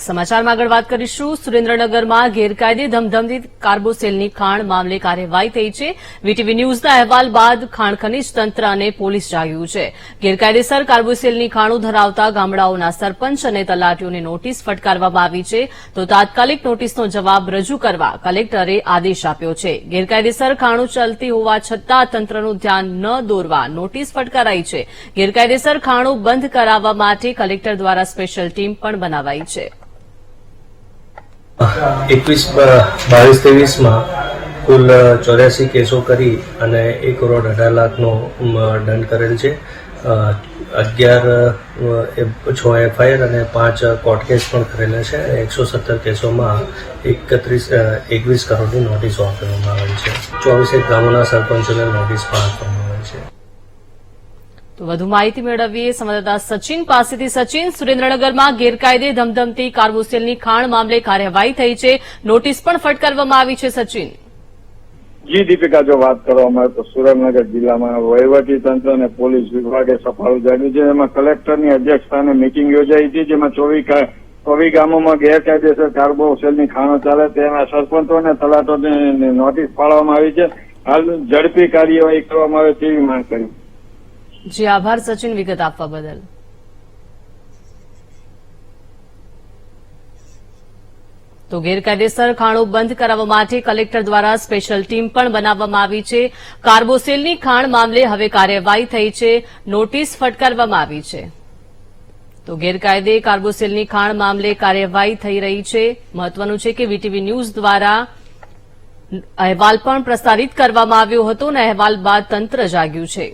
સમાચારમાં આગળ વાત કરીશું. સુરેન્દ્રનગરમાં ગેરકાયદે ધમધમતી કાર્બોસેલની ખાણ મામલે કાર્યવાહી થઈ છે. વીટીવી ન્યૂઝના અહેવાલ બાદ ખાણ ખનીજ તંત્ર અને પોલીસ જાગ્યું છે. ગેરકાયદેસર કાર્બોસેલની ખાણો ધરાવતા ગામડાઓના સરપંચ અને તલાટીઓને નોટિસ ફટકારવામાં આવી છે, તો તાત્કાલિક નોટિસનો જવાબ રજૂ કરવા કલેક્ટરે આદેશ આપ્યો છે. ગેરકાયદેસર ખાણો ચાલતી હોવા છતાં તંત્રનું ધ્યાન ન દોરવા નોટિસ ફટકારાઈ છે. ગેરકાયદેસર ખાણો બંધ કરાવવા માટે કલેક્ટર દ્વારા સ્પેશિયલ ટીમ પણ બનાવાઈ છે. 21-22-23 કુલ 84 કેસો કરી અને 1,18,00,000નો દંડ કરેલ છે. 6 FIR અને 5 કોર્ટ કેસ પણ કરેલા છે. 117 કેસોમાં 21 કરોડની નોટિસો આપવામાં આવી છે. 24 ગામોના સરપંચોને નોટિસ પણ આપવામાં આવી છે. તો વધુ માહિતી મેળવીએ સંવાદદાતા સચિન પાસેથી. સચિન, સુરેન્દ્રનગરમાં ગેરકાયદે ધમધમતી કાર્બોસેલની ખાણ મામલે કાર્યવાહી થઈ છે, નોટિસ પણ ફટકારવામાં આવી છે. સચિન, જી દીપિકા, જો વાત કરવામાં આવે તો સુરેન્દ્રનગર જિલ્લામાં વહીવટી તંત્ર અને પોલીસ વિભાગે સફાળું જાગ્યું છે. એમાં કલેક્ટરની અધ્યક્ષસ્થાને મીટિંગ યોજાઈ હતી, જેમાં 24 ગામોમાં ગેરકાયદેસર કાર્બોસેલની ખાણો ચાલે તેના સરપંચો અને તલાટોને નોટિસ ફાળવવામાં આવી છે. હાલ ઝડપી કાર્યવાહી કરવામાં આવે તેવી માંગ કરી. જી આભાર સચિન, વિગત આપવા બદલ. તો ગેરકાયદેસર ખાણો બંધ કરાવવા માટે કલેક્ટર દ્વારા સ્પેશિયલ ટીમ પણ બનાવવામાં આવી છે. કાર્બોસેલની ખાણ મામલે હવે કાર્યવાહી થઈ છે, નોટિસ ફટકારવામાં આવી છે. તો ગેરકાયદે કાર્બોસેલની ખાણ મામલે કાર્યવાહી થઈ રહી છે. મહત્વનું છે કે વીટીવી ન્યૂઝ દ્વારા અહેવાલ પણ પ્રસારિત કરવામાં આવ્યો હતો અને અહેવાલ બાદ તંત્ર જાગ્યું છે.